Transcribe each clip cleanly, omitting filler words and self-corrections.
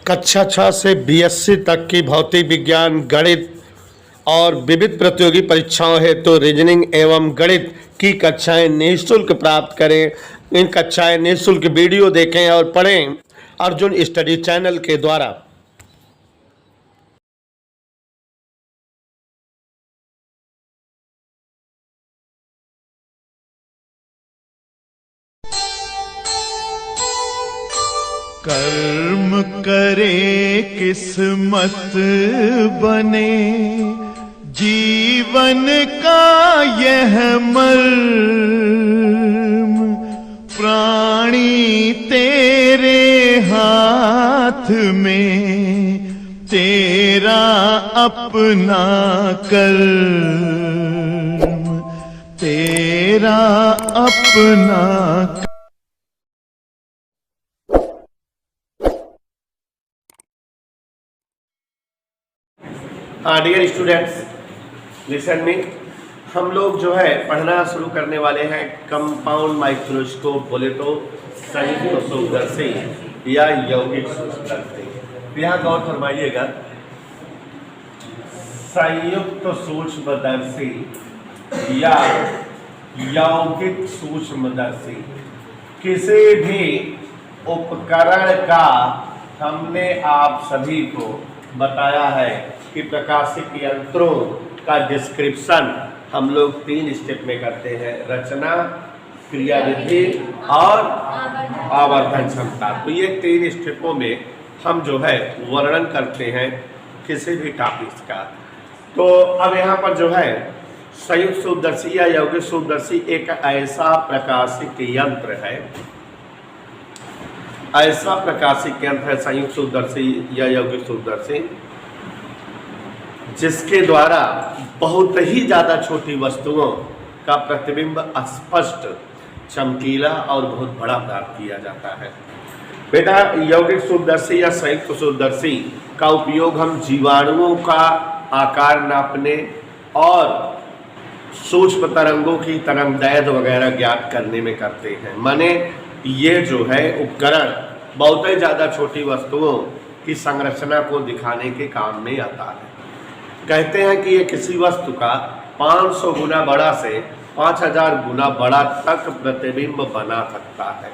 कक्षा 6 से बीएससी तक की भौतिक विज्ञान, गणित और विविध प्रतियोगी परीक्षाओं हेतु रीजनिंग एवं गणित की कक्षाएं निःशुल्क प्राप्त करें। इन कक्षाएं निःशुल्क वीडियो देखें और पढ़ें अर्जुन स्टडी चैनल के द्वारा। कर्म करे किस्मत बने, जीवन का यह मर्म, प्राणी तेरे हाथ में, तेरा अपना कर्म, तेरा अपना। Dear students, listen me. हम लोग जो है पढ़ना शुरू करने वाले हैं कंपाउंड माइक्रोस्कोप, बोले तो संयुक्त सूक्ष्मदर्शी या यौगिक सूक्ष्मदर्शी। यहाँ गौर फरमाइएगा, संयुक्त सूक्ष्मदर्शी या यौगिक सूक्ष्मदर्शी किसी भी उपकरण का हमने आप सभी को बताया है कि प्रकाशिक यंत्रों का डिस्क्रिप्शन हम लोग 3 स्टेप में करते हैं: रचना, क्रियाविधि और आवर्धन क्षमता। तो ये 3 स्टेपों में हम जो है वर्णन करते हैं किसी भी टॉपिक का। तो अब यहाँ पर जो है संयुक्त सूक्ष्मदर्शी या यौगिक सूक्ष्मदर्शी एक ऐसा प्रकाशिक यंत्र है, ऐसा प्रकाशिक यंत्र है संयुक्त सूक्ष्मदर्शी या यौगिक सूक्ष्मदर्शी, जिसके द्वारा बहुत ही ज़्यादा छोटी वस्तुओं का प्रतिबिंब स्पष्ट, चमकीला और बहुत बड़ा प्राप्त किया जाता है। बेटा, यौगिक सूक्ष्मदर्शी या संयुक्त सूक्ष्मदर्शी का उपयोग हम जीवाणुओं का आकार नापने और सूक्ष्म तरंगों की तरंगदैर्घ्य वगैरह ज्ञात करने में करते हैं। माने ये जो है उपकरण बहुत ही ज़्यादा छोटी वस्तुओं की संरचना को दिखाने के काम में आता है। कहते हैं कि ये किसी वस्तु का 500 गुना बड़ा से 5000 गुना बड़ा तक प्रतिबिंब बना सकता है।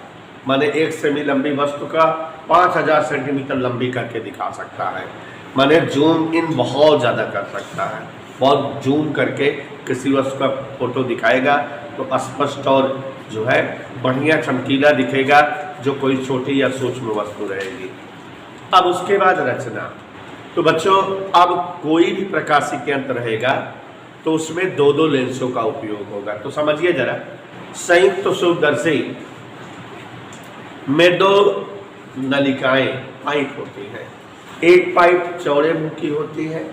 माने 1 सेमी लंबी वस्तु का 5000 सेंटीमीटर लंबी करके दिखा सकता है। माने जूम इन बहुत ज़्यादा कर सकता है। बहुत जूम करके किसी वस्तु का फोटो दिखाएगा तो स्पष्ट और जो है बढ़िया चमकीला दिखेगा, जो कोई छोटी या सूक्ष्म वस्तु रहेगी। अब उसके बाद रचना। तो बच्चों, अब कोई भी प्रकाशिक यंत्र रहेगा तो उसमें 2-2 लेंसों का उपयोग होगा। तो समझिए जरा, संयुक्त सूक्ष्मदर्शी में 2 नलिकाएं पाइप होती हैं। एक पाइप चौड़े मुंह की होती है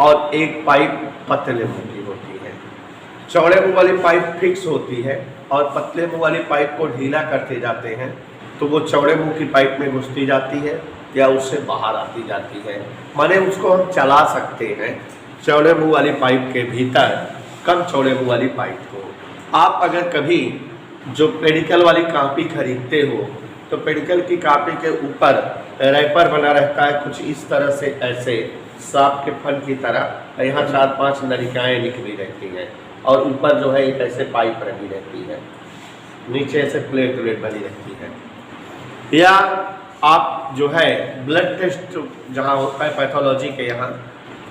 और एक पाइप पतले मुंह की होती है। चौड़े मुंह वाली पाइप फिक्स होती है और पतले मुंह वाली पाइप को ढीला करते जाते हैं तो वो चौड़े मुंह की पाइप में घुसती जाती है या उससे बाहर आती जाती है। माने उसको हम चला सकते हैं चौड़े मुंह वाली पाइप के भीतर, कम चौड़े मुंह वाली पाइप को। आप अगर कभी जो पेडिकल वाली कॉपी खरीदते हो तो पेडिकल की कॉपी के ऊपर रैपर बना रहता है कुछ इस तरह से, ऐसे सांप के फन की तरह। यहाँ 4-5 नलिकाएँ निकली रहती हैं और ऊपर जो है एक ऐसे पाइप रखी रहती है, नीचे ऐसे प्लेट बनी रहती है। या आप जो है ब्लड टेस्ट जहाँ होता है पैथोलॉजी के यहाँ,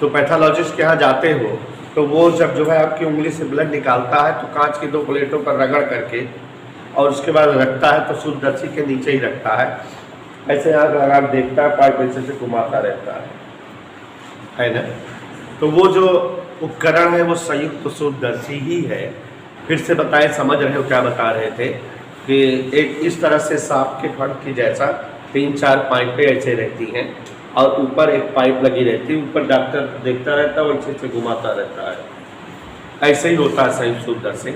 तो पैथोलॉजिस्ट के यहाँ जाते हो तो वो जब जो है आपकी उंगली से ब्लड निकालता है तो कांच की 2 प्लेटों पर रगड़ करके और उसके बाद रखता है, तो सूक्ष्मदर्शी के नीचे ही रखता है। ऐसे यहाँ लगा देखता है, पाइप ऐसे से घुमाता रहता है ना। तो वो जो उपकरण है वो संयुक्त सूक्ष्मदर्शी ही है। फिर से बताएं, समझ रहे हो क्या बता रहे थे कि एक इस तरह से सांप के फन की जैसा 3-4 पाइपें ऐसे रहती हैं और ऊपर एक पाइप लगी रहती है, ऊपर डॉक्टर देखता रहता है और अच्छे से घुमाता रहता है। ऐसे ही होता है संयुक्त सूक्ष्मदर्शी।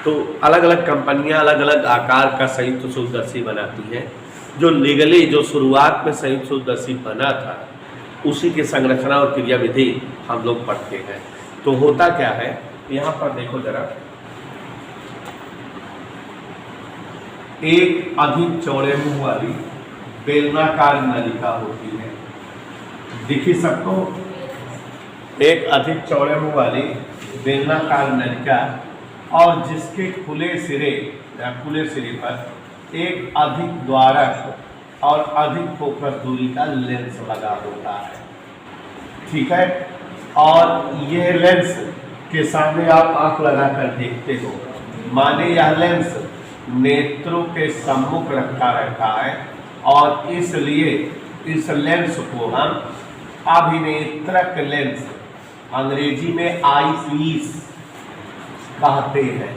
तो अलग अलग कंपनियां अलग अलग आकार का संयुक्त सूक्ष्मदर्शी बनाती हैं। जो लीगली जो शुरुआत में संयुक्त सूक्ष्मदर्शी बना था उसी की संरचना और क्रियाविधि हम लोग पढ़ते हैं। तो होता क्या है, यहाँ पर देखो जरा, एक अधिक चौड़े मुंह वाली बेलनाकार नलिका होती है। दिखी सबको? एक अधिक चौड़े मुंह वाली बेलनाकार नलिका और जिसके खुले सिरे या खुले सिरे पर एक अधिक द्वारक और अधिक फोकस दूरी का लेंस लगा होता है। ठीक है, और यह लेंस के सामने आप आंख लगाकर देखते हो, माने यह लेंस नेत्रों के सम्मुख रखा रहता है और इसलिए इस लेंस को हम अभिनेत्रक लेंस, अंग्रेजी में आईपीस कहते हैं,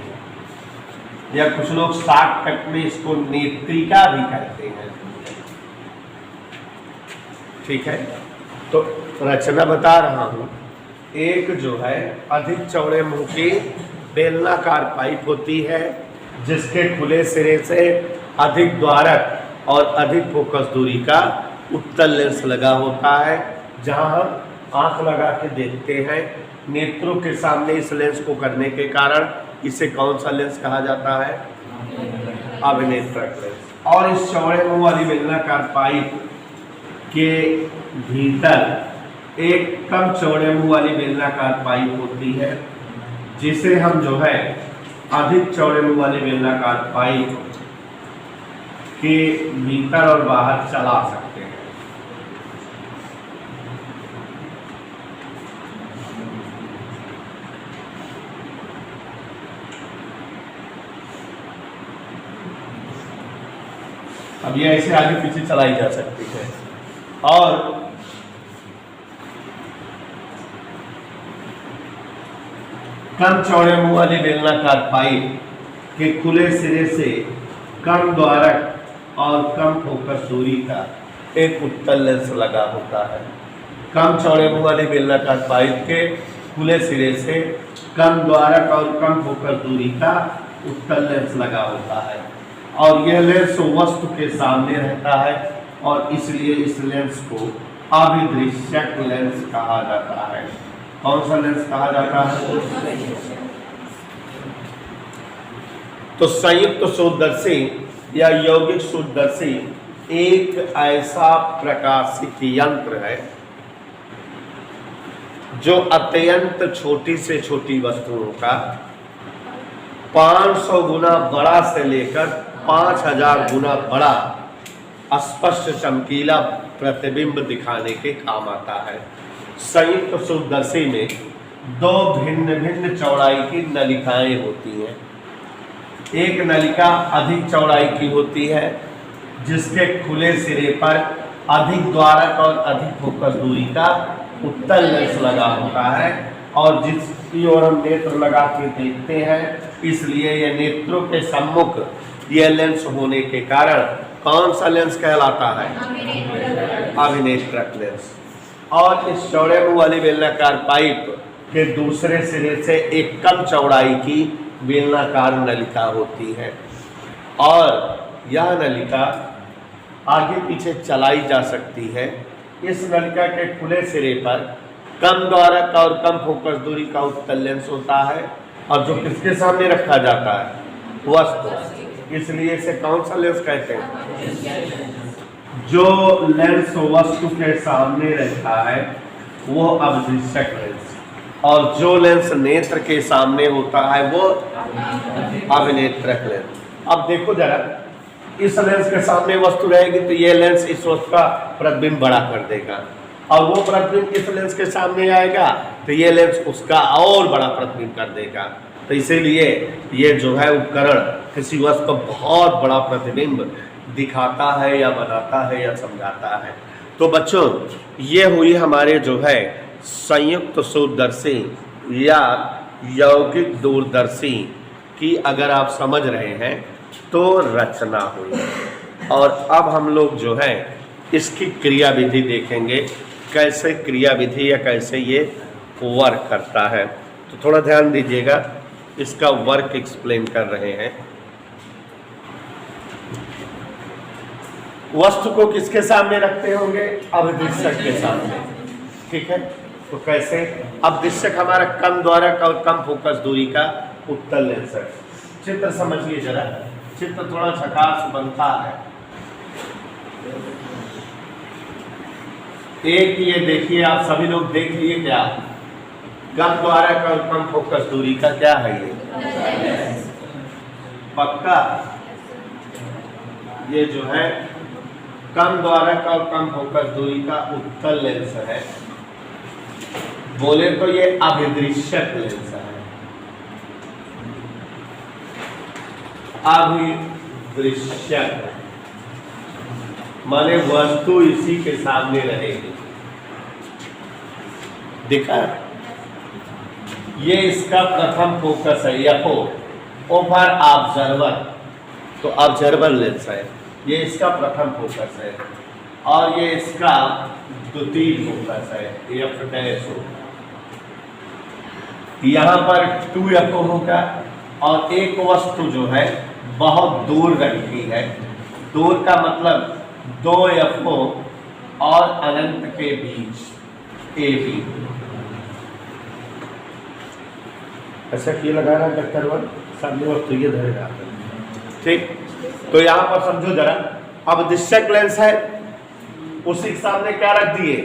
या कुछ लोग शॉर्टकट में इसको नेत्रिका भी कहते हैं। ठीक है, तो रचना बता रहा हूं। एक जो है अधिक चौड़े मुंह की बेलनाकार पाइप होती है जिसके खुले सिरे से अधिक द्वारक और अधिक फोकस दूरी का उत्तल लेंस लगा होता है। जहां हम आंख लगा के देखते हैं, नेत्रों के सामने इस लेंस को करने के कारण इसे कौन सा लेंस कहा जाता है? अभिनेत्रक लेंस। और इस चौड़े मुंह वाली बेलनाकार पाइप के भीतर एक कम चौड़े मुंह वाली बेलनाकार पाइप होती है जिसे हम जो है अधिक चौड़े मुंह वाली बेलनाकार पाइप के भीतर और बाहर चला सकते हैं। अब ये ऐसे आगे पीछे चलाई जा सकती है। और कम चौड़े मुंह वाली बेलनाकार पाइप के खुले सिरे से कम द्वारक और कम फोकस दूरी का एक उत्तल लेंस लगा होता है। कम चौड़े मुंह वाली बेलनाकार पाइप के खुले सिरे से कम द्वारक और कम फोकस दूरी का उत्तल लेंस लगा होता है और यह लेंस वस्तु के सामने रहता है और इसलिए इस लेंस को अभिदृश्यक लेंस कहा जाता है। कौन सा लेंस कहा जाता है? तो संयुक्त सूक्ष्मदर्शी या यौगिक सूक्ष्मदर्शी एक ऐसा प्रकाशित यंत्र है जो अत्यंत छोटी से छोटी वस्तुओं का 500 गुना बड़ा से लेकर 5000 गुना बड़ा स्पष्ट चमकीला प्रतिबिंब दिखाने के काम आता है। संयुक्त सूक्ष्मदर्शी में दो भिन्न भिन्न चौड़ाई की नलिकाएं होती हैं। एक नलिका अधिक चौड़ाई की होती है जिसके खुले सिरे पर अधिक द्वारक और अधिक फोकस दूरी का उत्तल लेंस लगा होता है और जिसकी ओर हम नेत्र लगा के देखते हैं, इसलिए यह नेत्रों के सम्मुख यह लेंस होने के कारण कौन सा लेंस कहलाता है? अभिनेत्रक लेंस। और इस चौड़े मुंह वाली बेलनाकार पाइप के दूसरे सिरे से एक कम चौड़ाई की बेलनाकार नलिका होती है और यह नलिका आगे पीछे चलाई जा सकती है। इस नलिका के खुले सिरे पर कम द्वारक और कम फोकस दूरी का उत्तल लेंस होता है और जो किसके सामने रखा जाता है? वस्तु। इसलिए इसे कौन सा लेंस कहते हैं? जो लेंस वस्तु के सामने रहता है वो अभिदृश्यक लेंस और जो लेंस नेत्र के सामने होता है वो अभिनेत्रक लेंस। अब देखो जरा, इस लेंस के सामने वस्तु रहेगी तो ये लेंस इस वस्तु का प्रतिबिंब बड़ा कर देगा और वो प्रतिबिंब इस लेंस के सामने आएगा तो ये लेंस उसका और बड़ा प्रतिबिंब कर देगा। तो इसीलिए ये जो है उपकरण किसी वस्तु का बहुत बड़ा प्रतिबिंब दिखाता है या बनाता है या समझाता है। तो बच्चों, ये हुई हमारे जो है संयुक्त सूक्ष्मदर्शी या यौगिक दूरदर्शी की अगर आप समझ रहे हैं तो रचना हुई। और अब हम लोग जो है इसकी क्रिया विधि देखेंगे, कैसे क्रिया विधि या कैसे ये वर्क करता है। तो थोड़ा ध्यान दीजिएगा, इसका वर्क एक्सप्लेन कर रहे हैं। वस्तु को किसके सामने रखते होंगे? अभिदृश्यक के सामने। ठीक है, तो कैसे? अभिदृश्यक हमारा कम द्वारक और कम फोकस दूरी का उत्तल लेंस है। चित्र समझिए जरा, चित्र थोड़ा झकास बनता है। एक ये देखिए, आप सभी लोग देख लिए क्या, कम द्वारा कम फोकस दूरी का क्या है ये, पक्का। ये जो है कम द्वारा कम फोकस दूरी का उत्तल लेंस है, बोले तो ये अभिदृश्यक लेंस है। अभिदृश्यक माने वस्तु इसी के सामने रहेगी, दिखा। ये इसका प्रथम फोकस है, एफओ, ओ फॉर ऑब्जर्वर, तो ऑब्जर्वर लेंस है, ये इसका प्रथम फोकस है। और ये इसका द्वितीय फोकस है, एफ डैश ओ। यहाँ पर 2FO होगा और एक वस्तु जो है बहुत दूर रखी है, दूर का मतलब 2FO और अनंत के बीच AB। ऐसा क्यों लगा रहा डॉक्टर वन, सामने वस्तु ये धरेगा, ठीक। तो यहाँ पर समझो जरा, अब दृश्यक लेंस है, उसी के सामने क्या रख दिए,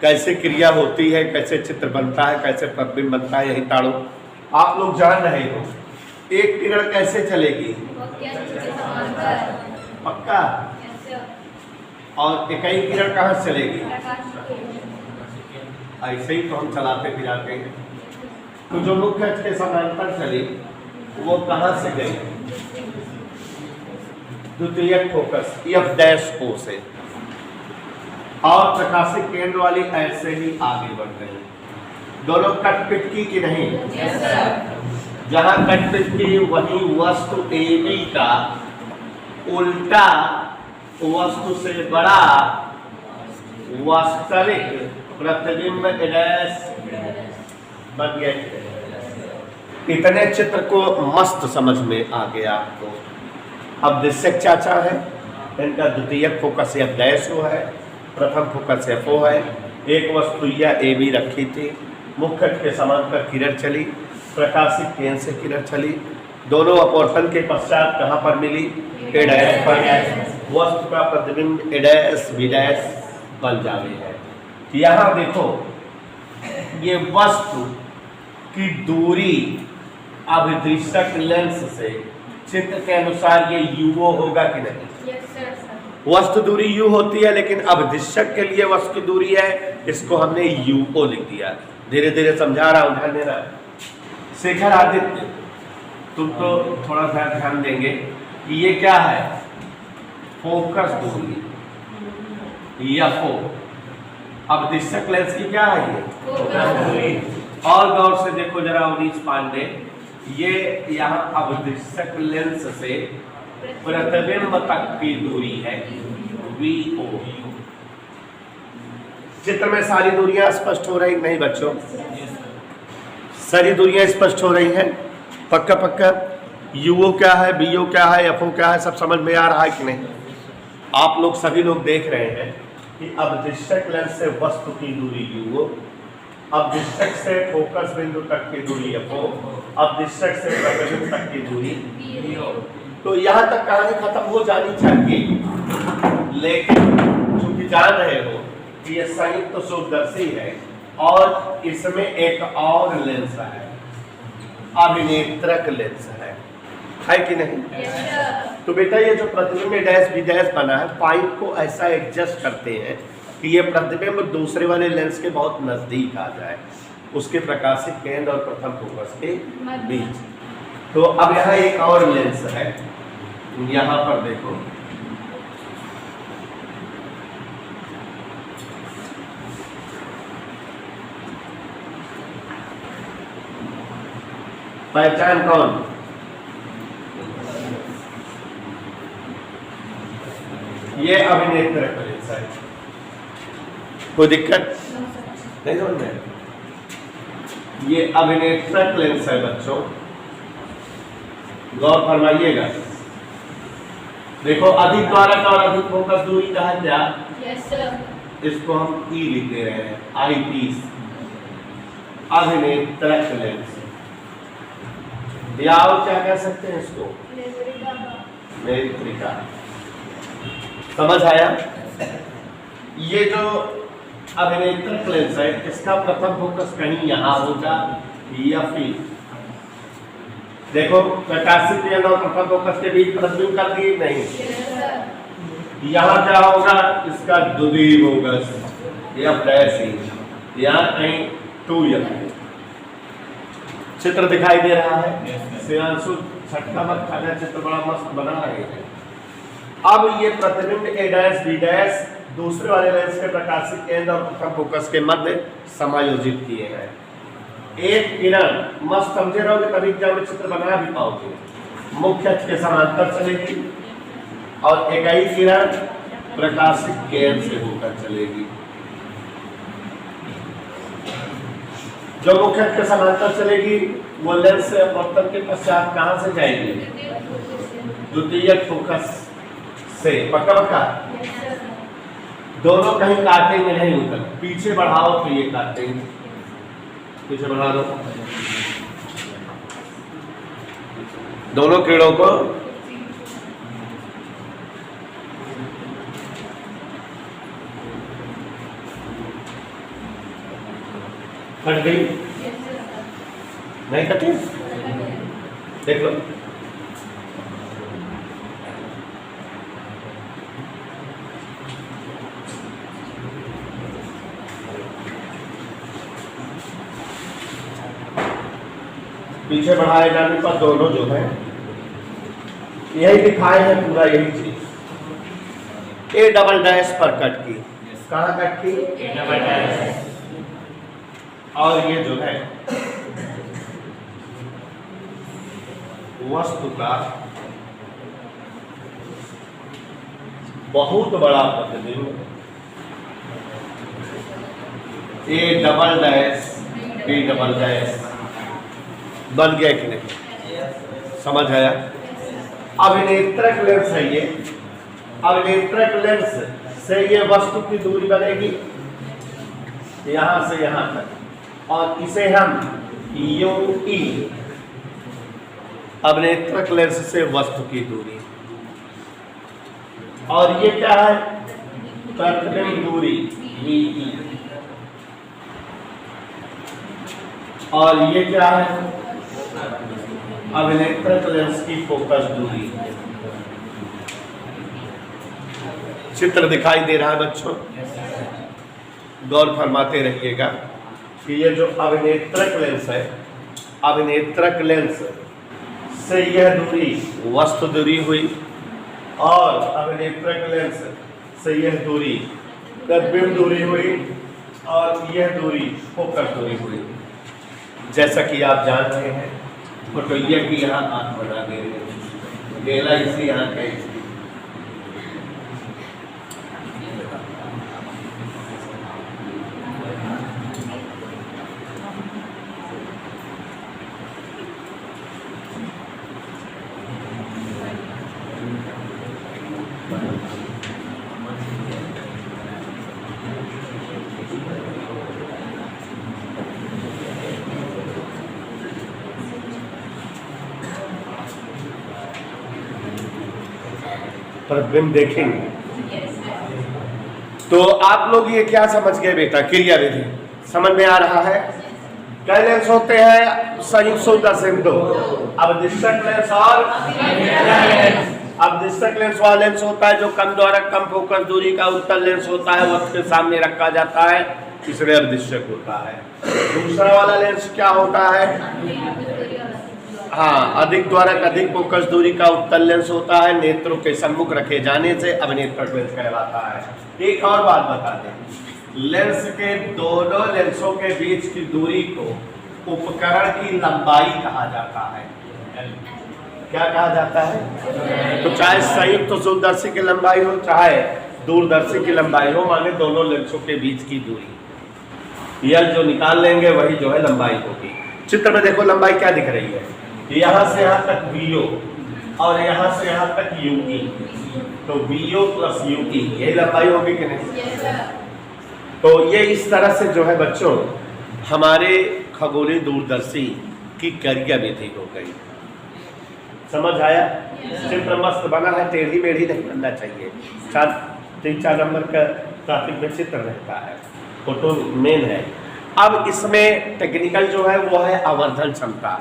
कैसे क्रिया होती है, कैसे चित्र बनता है, कैसे प्रतिबिंब बनता है, यही ताड़ो आप लोग जान रहे हो। एक किरण कैसे चलेगी, पक्का। और इकाई किरण कहाँ से चलेगी, ऐसे ही तो हम चलाते फिराते हैं। तो जो मुख्य अक्ष के समांतर चली वो कहाँ से गई, द्वितीय फोकस F डैश O से, और प्रकाशिक केंद्र वाली ऐसे ही आगे बढ़ रही। दोनों कटपिट की कि नहीं, जहां कटपिट की वही वस्तु AB का उल्टा वस्तु से बड़ा वास्तविक प्रतिबिंब डैश बन गया। इतने चित्र को मस्त समझ में आ गया आपको। अब दृश्यक चाचा है, इनका द्वितीय फोकस F डैश O है, प्रथम फोकस FO है। एक वस्तु या AB रखी थी, मुख्य के समांतर किरण चली, प्रकाशिक केंद्र से किरण चली, दोनों अपवर्तन के पश्चात कहाँ पर मिली, A डैश पर। वस्तु का प्रतिबिंब A डैश B डैश बन जावे है। यहाँ देखो, ये वस्तु की दूरी अभिदृश्यक लेंस से चित्र के अनुसार ये UO होगा कि नहीं, वस्तु दूरी U होती है, लेकिन अभिदृश्यक के लिए वस्तु की दूरी है, इसको हमने UO लिख दिया। धीरे धीरे समझा रहा हूं, ध्यान देना। शेखर आदित्य, तुम तो थोड़ा सा ध्यान देंगे कि ये क्या है, फोकस दूरी FO। अभिदृश्यक लेंस की क्या है ये, फोकस दूरी। और गौर से देखो जरा अवनीश पांडे, ये यहाँ अभिदृश्यक लेंस से प्रतिबिंब तक की दूरी है VO। चित्र में सारी दूरियां स्पष्ट हो रही नहीं बच्चों, सारी दूरियां स्पष्ट हो रही हैं, पक्का पक्का। UO क्या है, BO क्या है, FO क्या है, सब समझ में आ रहा है कि नहीं। आप लोग सभी लोग देख रहे हैं कि अभिदृश्यक लेंस से वस्तु की दूरी UO, अभिदृश्यक से फोकस बिंदु तक की दूरी FO, अभिदृश्यक से प्रतिबिंब तक की दूरी VO। तो यहाँ तक कहानी खत्म हो जानी चाहिए, लेकिन चूंकि जान रहे हो कि ये संयुक्त सूक्ष्मदर्शी है और इसमें एक और लेंस है, अभिनेत्रक लेंस है कि नहीं। तो बेटा ये जो प्रतिबिंब डैश B डैश बना है, पाइप को ऐसा एडजस्ट करते हैं कि ये प्रतिबिंब दूसरे वाले लेंस के बहुत नजदीक आ जाए, उसके प्रकाशिक केंद्र और प्रथम फोकस के बीच। तो अब यहाँ एक और लेंस है, यहाँ पर देखो, पहचान कौन, ये अभिनेत्रक लेंस है। कोई दिक्कत नहीं समझ में, ये अभिनेत्रक लेंस है बच्चों, गौर फरमाइएगा। देखो अधिक कारक और अधिक फोकस दूरी का है क्या, इसको हम E लिख दे रहे हैं, I अभिनेत्रक लेंस, या और क्या कह सकते हैं इसको, नेत्रिका। समझ आया? ये जो अभिनेत्रक लेंस है इसका प्रथम फोकस कहीं यहाँ होगा या फिर देखो प्रकाशित किरण और प्रथम फोकस के बीच प्रतिबिंब कर दिए नहीं, यहाँ क्या होगा, इसका द्वितीय फोकस या फ्लैश ही यहाँ कहीं 2F चित्र दिखाई दे रहा है। श्रेयांशु छठा मत खाना, चित्र बड़ा मस्त बना रहे हैं। अब ये प्रतिबिंब A' B' दूसरे वाले लेंस के प्रकाशित केंद्र और प्रथम फोकस के मध्य समायोजित किए हैं। एक किरण मस्त समझे रहोगे तभी एग्जाम में चित्र बना भी पाओगे। मुख्य अक्ष के समांतर चलेगी और इकाई किरण प्रकाशित केंद्र से होकर चलेगी। जो मुख्य अक्ष के समांतर चलेगी वो लेंस से अपवर्तन के पश्चात कहां से जाएगी, द्वितीयक फोकस से। पक्का पक्का दोनों कहीं काटेंगे नहीं उधर, पीछे बढ़ाओ तो ये काटेंगे, पीछे बढ़ा दो दोनों किरणों को। कट गई नहीं कटी, देख लो। पीछे बढ़ाए जाने पर दोनों जो है यही दिखाए हैं, पूरा यही चीज A" पर कट की। कहाँ कट की? A'। और ये जो है वस्तु का बहुत बड़ा प्रतिबिंब A" B" बन गया कि नहीं? समझ आया? अभिनेत्रक लेंस है ये। अभिनेत्रक लेंस से ये वस्तु की दूरी बनेगी यहां से यहां तक और इसे हम UE अभिनेत्रक लेंस से वस्तु की दूरी। और ये क्या है? प्रतिबिंब दूरी VE। और ये क्या है? अभिनेत्रक लेंस की फोकस दूरी। चित्र दिखाई दे रहा है बच्चों? गौर फरमाते रहिएगा कि ये जो अभिनेत्रक लेंस है, अभिनेत्रक लेंस से यह दूरी वस्तु दूरी हुई और अभिनेत्रक लेंस से यह दूरी प्रतिबिंब दूरी हुई और यह दूरी फोकस दूरी हुई। जैसा कि आप जान रहे हैं फोटोइया की यहाँ आंख बना दे रहे हैं, गेला इसी आंख है। प्रतिबिंब देखेंगे तो आप लोग ये क्या समझ गए बेटा? क्रिया विधि समझ में आ रहा है? क्या लेंस होते हैं? संयुक्त सुदर्शन दो। अब दिशक लेंस और अब दिशक लेंस वाला लेंस होता है जो कम द्वारा कम फोकस दूरी का उत्तल लेंस होता है, वक्त के सामने रखा जाता है, इसलिए अवदिशक होता है। दूसरा वाला लेंस क्या होता है? हाँ, अधिक द्वारा अधिक फोकस दूरी का उत्तल लेंस होता है, नेत्रों के सम्मुख रखे जाने से अभिनेत्रक लेंस कहलाता है। एक और बात बता दें, लेंस के दोनों लेंसों के बीच की दूरी को उपकरण की लंबाई कहा जाता है। क्या कहा जाता है? तो चाहे संयुक्त सूक्ष्मदर्शी की लंबाई हो चाहे दूरदर्शी की लंबाई हो, माने दोनों लेंसों के बीच की दूरी, यह जो निकाल लेंगे वही जो है लंबाई होगी। चित्र में देखो लंबाई क्या दिख रही है, यहाँ से यहाँ तक VO और यहाँ से यहाँ तक UE, तो VO प्लस UE यही लंबाई होगी कि नहीं? तो ये इस तरह से जो है बच्चों हमारे खगोलीय दूरदर्शी की क्रिया विधि हो गई। समझ आया? चित्र मस्त बना है, टेढ़ी मेढ़ी नहीं बनना चाहिए। 3-4 नंबर का ट्रैफिक में चित्र रहता है, फोटो मेन है। अब इसमें टेक्निकल जो है वो है आवर्धन क्षमता।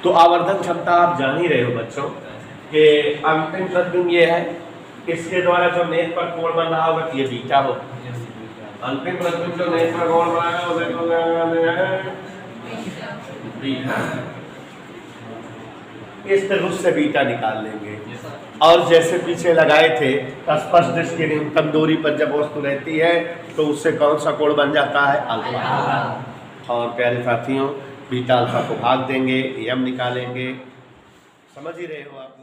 तो आवर्धन क्षमता आप जान ही रहे हो बच्चों कि अंतिम प्रतिबिंब ये है, इसके द्वारा जो नेत्र पर कोण बन रहा होगा ये बीटा हो। अंतिम प्रतिबिंब जो नेत्र पर कोण बनाएगा वो बीटा, इस तरह से बीटा निकाल लेंगे। और जैसे पीछे लगाए थे स्पष्ट दृष्टि न्यूनतम दूरी पर जब वस्तु रहती है तो उससे कौन सा कोण बन जाता है? अल्फा। और प्यारे साथियों बीटा अल्फा को भाग देंगे, एम निकालेंगे। समझ ही रहे हो आप?